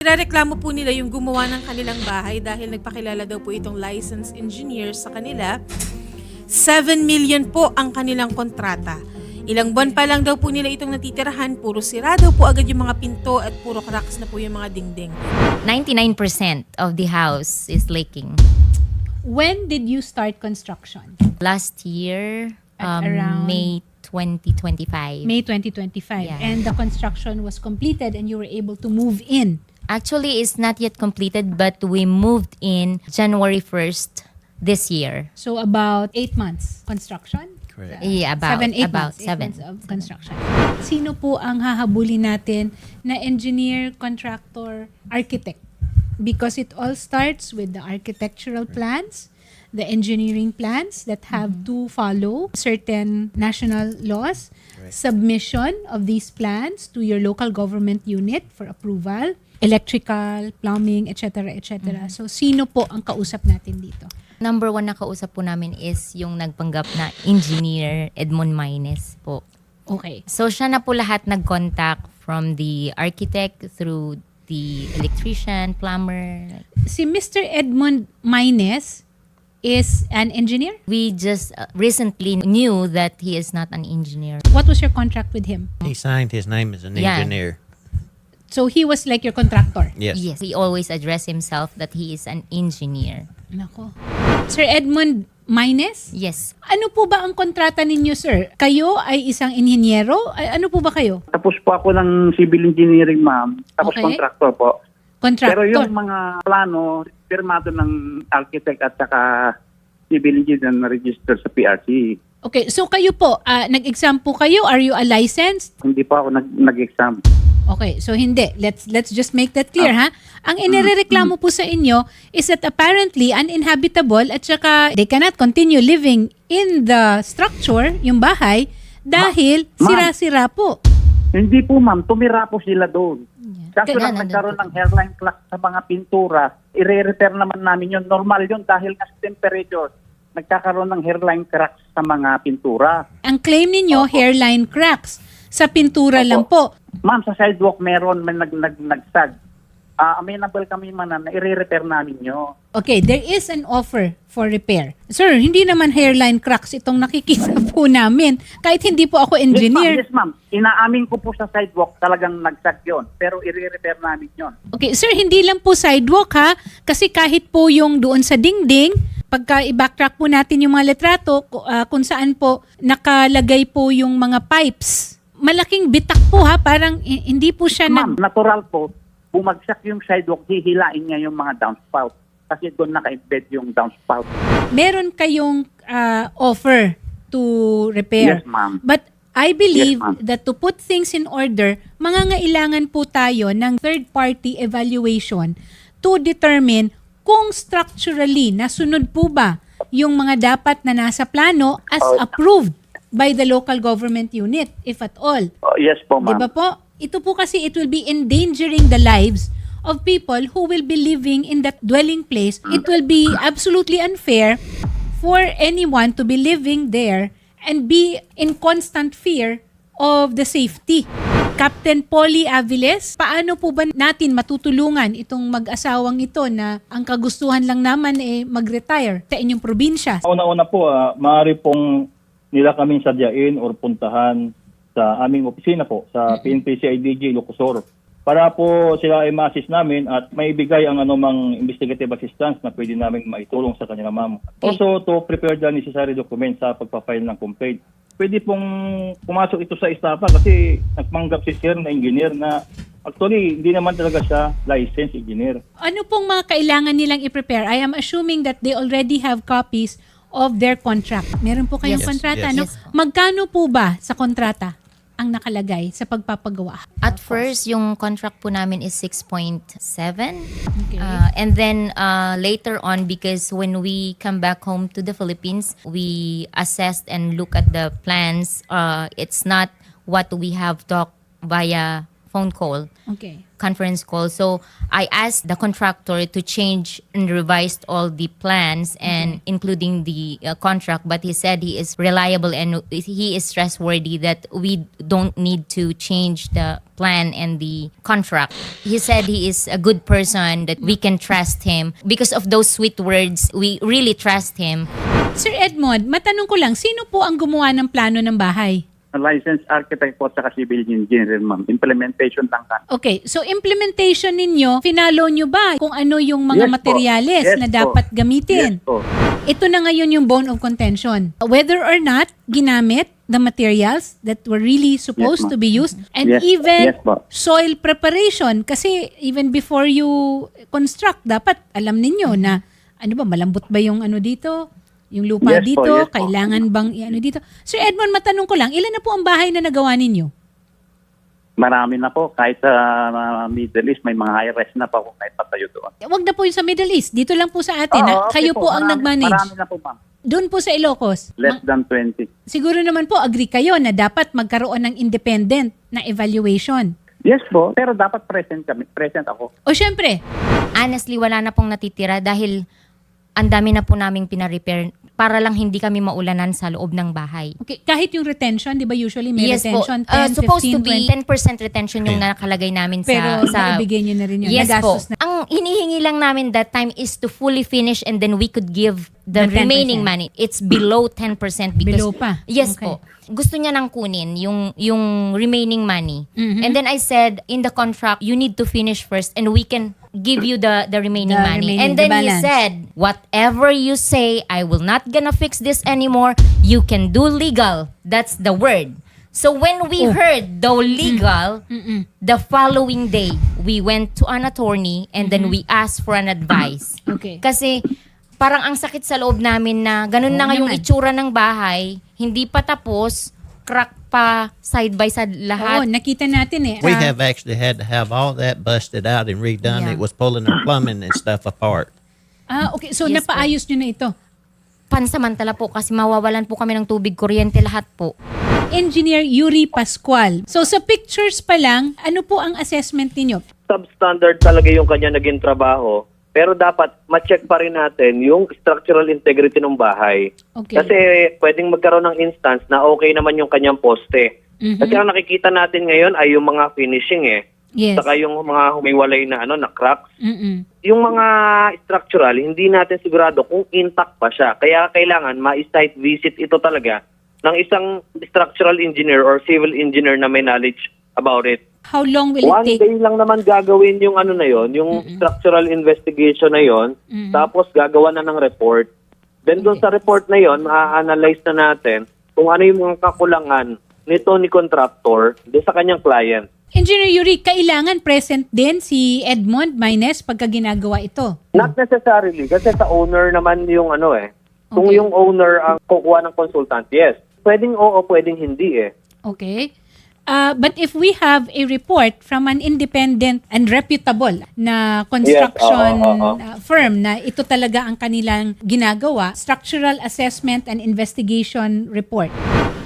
Nirereklamo po nila yung gumawa ng kanilang bahay dahil nagpakilala daw po itong licensed engineer sa kanila. 7 million po ang kanilang kontrata. Ilang buwan pa lang daw po nila itong natitirahan, puro sira daw po agad yung mga pinto at puro cracks na po yung mga dingding. 99% of the house is leaking. When did you start construction? Last year, At around May 2025. May 2025. Yeah. And the construction was completed and you were able to move in. Actually, it's not yet completed, but we moved in January 1st this year. So about 8 months construction? Correct. Yeah, about 7, 8 about months, 8 7. months of construction. Sino po ang hahabulin natin na engineer, contractor, architect? Because it all starts with the architectural plans, the engineering plans that have to follow certain national laws, submission of these plans to your local government unit for approval, electrical, plumbing, etc. etc. So sino po ang kausap natin dito? Number one na kausap po namin is yung nagpanggap na engineer Edmond Maines po. Okay. So siya na po lahat nag-contact from the architect through the electrician, plumber. Si Mr. Edmond Maines is an engineer? We just recently knew that he is not an engineer. What was your contract with him? He signed his name as an Yeah. engineer. So he was like your contractor? Yes. Yes, he always address himself that he is an engineer. Nako. Sir Edmond Maines? Yes. Ano po ba ang kontrata ninyo, sir? Kayo ay isang inhinyero? Ano po ba kayo? Tapos po ako ng civil engineering, ma'am. Tapos Okay. contractor po. Contractor? Pero yung mga plano, pirmado ng architect at saka civil engineer na register sa PRC. Okay, so kayo po, nag-exam po kayo? Are you a licensed? Hindi po ako nag-exam. Okay, so hindi. Let's just make that clear, ha? Ang inirereklamo po sa inyo is that apparently uninhabitable at saka they cannot continue living in the structure, yung bahay, dahil Ma'am. sira-sira po. Hindi po, ma'am. Tumira po sila doon. Kaso Kaya lang nandun nagkaroon po. ng hairline crack sa mga pintura, i-repair naman namin yun. Normal yun dahil nga sa temperature, nagkakaroon ng hairline cracks sa mga pintura. Ang claim ninyo, hairline cracks. Sa pintura Opo. lang po. Ma'am, sa sidewalk meron, may nagsag. Amenable kami man na i-repair namin yun. Okay, there is an offer for repair. Sir, hindi naman hairline cracks itong nakikita po namin. Kahit hindi po ako engineer. Yes, ma'am. Inaamin ko po sa sidewalk, talagang nagsag yun. Pero i-repair namin yun. Okay, sir, hindi lang po sidewalk ha. Kasi kahit po yung doon sa dingding, pagka i-backtrack po natin yung mga litrato, kung saan po nakalagay po yung mga pipes. Malaking bitak po ha, parang hindi po siya Ma'am, natural po, bumagsak yung sidewalk, hihilain niya yung mga downspout. Kasi doon naka-embed yung downspout. Meron kayong offer to repair. Yes, ma'am. But I believe Yes, ma'am. that to put things in order, mangangailangan po tayo ng third-party evaluation to determine kung structurally nasunod po ba yung mga dapat na nasa plano as approved by the local government unit, if at all. Yes po, Di ma'am. ba po? Ito po kasi it will be endangering the lives of people who will be living in that dwelling place. It will be absolutely unfair for anyone to be living there and be in constant fear of the safety. Captain Polly Aviles, paano po ba natin matutulungan itong mag-asawang ito na ang kagustuhan lang naman mag-retire sa inyong probinsya? Una-una po, maaari pong nila kaming sadyain or puntahan sa aming opisina po, sa PNP CIDG Ilocosur. Para po sila ay ma-assist namin at maibigay ang anumang investigative assistance na pwede namin maitulong sa kanila, ma'am. Also, to prepare the necessary documents sa pagpapile ng complaint. Pwede pong pumasok ito sa estapa kasi nagpanggap si sir na engineer na actually hindi naman talaga siya licensed engineer. Ano pong mga kailangan nilang i-prepare? I am assuming that they already have copies of their contract. Meron po kayong Yes, kontrata, yes. no? Yes po. Magkano po ba sa kontrata ang nakalagay sa pagpapagawa? At first, yung contract po namin is 6.7. Okay. And then later on, because when we come back home to the Philippines, we assessed and look at the plans. It's not what we have talked via phone call. Okay. Conference call. So I asked the contractor to change and revise all the plans and including the contract, but he said he is reliable and he is trustworthy that we don't need to change the plan and the contract. He said he is a good person, that we can trust him. Because of those sweet words, we really trust him. Sir Edmond, matanong ko lang, sino po ang gumawa ng plano ng bahay? Licensed architect po at civil engineer, ma'am. Implementation lang ka. Okay, so implementation ninyo, finalo nyo ba kung ano yung mga Yes po. materyales Yes na po. dapat gamitin? Yes po. Ito na ngayon yung bone of contention. Whether or not ginamit the materials that were really supposed Yes, to ma'am. be used, and Yes. even Yes po. soil preparation, kasi even before you construct, dapat alam ninyo na ano ba, malambot ba yung ano dito? Yung lupa Yes po, dito, yes po. kailangan bang ano dito? Sir Edmond, matanong ko lang, ilan na po ang bahay na nagawa ninyo? Marami na po. Kahit sa Middle East, may mga high-rise na pa po kahit patayo doon. Wag na po yung sa Middle East, dito lang po sa atin. Oo, okay Kayo po ang Marami nag-manage. na po, ma'am. Doon po sa Ilocos. Less than 20. Siguro naman po, agree kayo na dapat magkaroon ng independent na evaluation. Yes po. Pero dapat present kami. Present ako. O syempre, Honestly, wala na pong natitira dahil ang dami na po naming pina-repair para lang hindi kami maulanan sa loob ng bahay. okay, kahit yung retention, di ba usually may Yes po. retention, 10, Supposed 15, to be 20. 10% retention yung nakalagay namin Pero sa naibigay nyo na rin yun. Yes po. Nagastos na. Ang hinihingi lang namin that time is to fully finish and then we could give the The 10%. remaining money. It's below 10% because Below pa? Yes Okay. po. Gusto niya nang kunin yung remaining money. Mhm. And then I said in the contract, you need to finish first and we can give you the remaining The money. remaining, And then the he balance. said, whatever you say, I will not gonna fix this anymore. You can do legal. That's the word. So when we heard the legal, the following day, we went to an attorney and then we asked for an advice. Okay. Kasi parang ang sakit sa loob namin na ganun na Oo nga yung naman. itsura ng bahay, hindi pa tapos, crack pa, side by side Oo, lahat. nakita natin eh. We Ah, have actually had to have all that busted out and redone. Yeah. It was pulling our plumbing and stuff apart. okay, so Yes, napaayos nyo na ito. Pansamantala po kasi mawawalan po kami ng tubig, kuryente, lahat po. Engineer Yuri Pascual. So sa pictures pa lang, ano po ang assessment ninyo? Substandard talaga yung kanya naging trabaho. Pero dapat ma-check pa rin natin yung structural integrity ng bahay. Okay. Kasi pwedeng magkaroon ng instance na okay naman yung kanyang poste. Mhm. Kasi ang nakikita natin ngayon ay yung mga finishing Yes. Saka yung mga humiwalay na na cracks. Mm-mm. Yung mga structural, hindi natin sigurado kung intact pa siya. Kaya kailangan ma-site visit ito talaga ng isang structural engineer or civil engineer na may knowledge about it. How long will it One take? day lang naman gagawin yung ano na yon, yung structural investigation na yon, tapos gagawa na ng report. Then doon sa report na yon, ma-analyze na natin kung ano yung mga kakulangan nito ni contractor doon sa kanyang client. Engineer Yuri, kailangan present din si Edmond Maynes pagka ginagawa ito. Not necessarily, kasi sa owner naman yung Kung Okay. yung owner ang kukuha ng consultant, yes. Pwedeng oo, pwedeng hindi Okay. But if we have a report from an independent and reputable na construction Yes, oo. firm na ito talaga ang kanilang ginagawa, structural assessment and investigation report.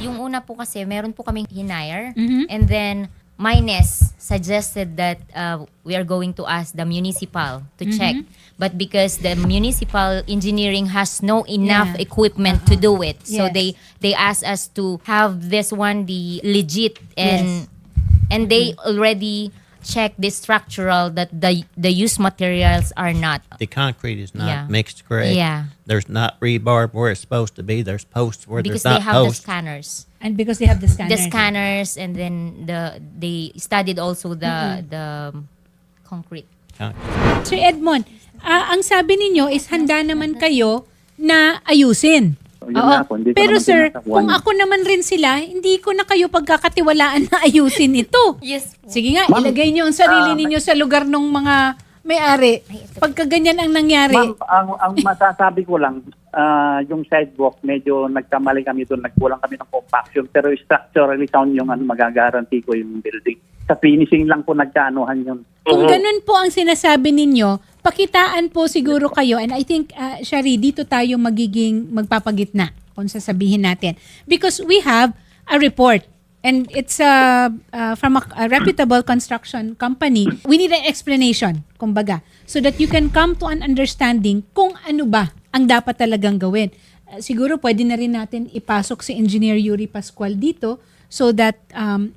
Yung una po kasi, meron po kaming hinire. Mhm. And then, Mines suggested that we are going to ask the municipal to check. But because the municipal engineering has no enough Yeah. equipment to do it, so Yes. they asked us to have this one the legit and they already checked the structural that the used materials are not. The concrete is not Yeah. mixed correct. Yeah. There's not rebar where it's supposed to be. There's posts where Because there's they not have the posts. scanners. And because they have the scanners. The scanners and then they studied also the concrete. Concrete. Sir Edmond, ang sabi ninyo is handa naman kayo na ayusin. Yun nga po, hindi ko Pero naman sir, tinatakbuhan kung yun. ako naman rin sila, hindi ko na kayo pagkakatiwalaan na ayusin ito. Yes. Sige nga, ilagay niyo ang sarili ninyo sa lugar ng mga may-ari. Pagka ganyan ang nangyari, Ma'am, ang masasabi ko lang, yung sidewalk, medyo nagkamali kami doon, nagkulang kami ng compaction, pero structurally sound yung magagaranti ko yung building. Sa finishing lang po nagkaanuhan yun. kung ganun po ang sinasabi ninyo, pakitaan po siguro kayo, and I think, Shari, dito tayo magiging magpapagitna kung sasabihin natin. Because we have a report. and it's from a reputable construction company, we need an explanation, kumbaga, so that you can come to an understanding kung ano ba ang dapat talagang gawin. Siguro pwede na rin natin ipasok si Engineer Yuri Pascual dito so that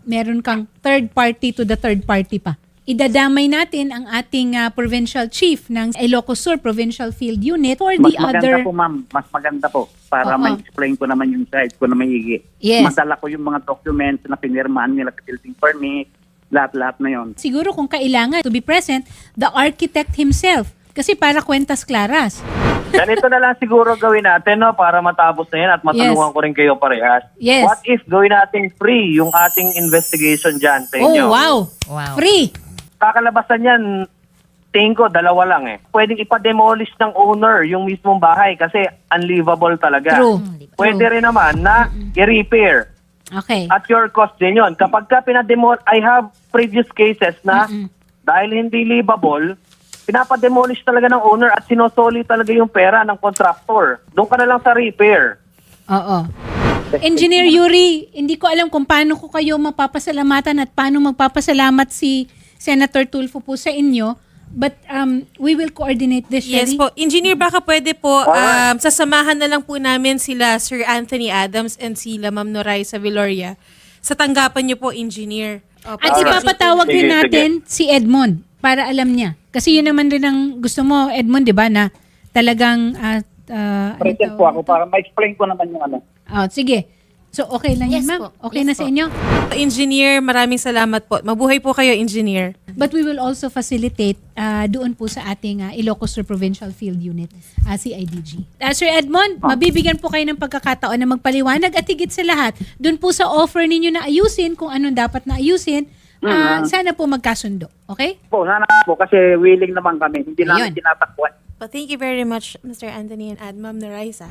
meron kang third party to the third party pa. Idadamay natin ang ating provincial chief ng Ilocos Sur Provincial Field Unit for Mas the maganda other... po, ma'am. Mas maganda po. Para Oo. ma-explain ko naman yung side ko na maigi. Yes. Madala ko yung mga documents na pinirmahan nila sa building permit, lahat-lahat na yon. Siguro kung kailangan to be present, the architect himself. Kasi para kwentas claras. Ganito na lang siguro gawin natin, no, para matapos na yan at matulungan Yes. ko rin kayo parehas. Yes. What if gawin natin free yung ating investigation dyan sa inyo? Oh, wow! Wow. Free! Kakalabasan yan, tingin ko, dalawa lang eh. Pwedeng ipa-demolish ng owner yung mismong bahay kasi unlivable talaga. True. Pwede rin naman na i-repair. Okay. At your cost din yun. Kapag ka I have previous cases na dahil hindi livable, pinapademolish talaga ng owner at sinosoli talaga yung pera ng contractor. Doon ka na lang sa repair. Oo. Engineer Yuri, hindi ko alam kung paano ko kayo mapapasalamatan at paano magpapasalamat si Senator Tulfo po sa inyo. But we will coordinate this, Yes Shari. po. Engineer, baka pwede po, sasamahan na lang po namin sila Sir Anthony Adams and sila Ma'am Noraisa Villoria sa tanggapan niyo po, Engineer. Opo. At ipapatawag Sige, rin natin si Edmond para alam niya. Kasi yun naman rin ang gusto mo, Edmond, di ba, na talagang... Present po ako para ma-explain ko naman yung ano. Sige. So, okay lang Yes yun, ma'am? po. Okay Yes na po. sa inyo? Engineer, maraming salamat po. Mabuhay po kayo, Engineer. But we will also facilitate doon po sa ating Ilocos Sur Provincial Field Unit, CIDG. Sir Edmond, mabibigyan po kayo ng pagkakataon na magpaliwanag at higit sa lahat, doon po sa offer ninyo na ayusin kung anong dapat na ayusin, sana po magkasundo. Okay? Po, sana po kasi willing naman kami. Hindi namin Ayun. tinatakbuhan. But thank you very much, Mr. Anthony and Ma'am Noraisa.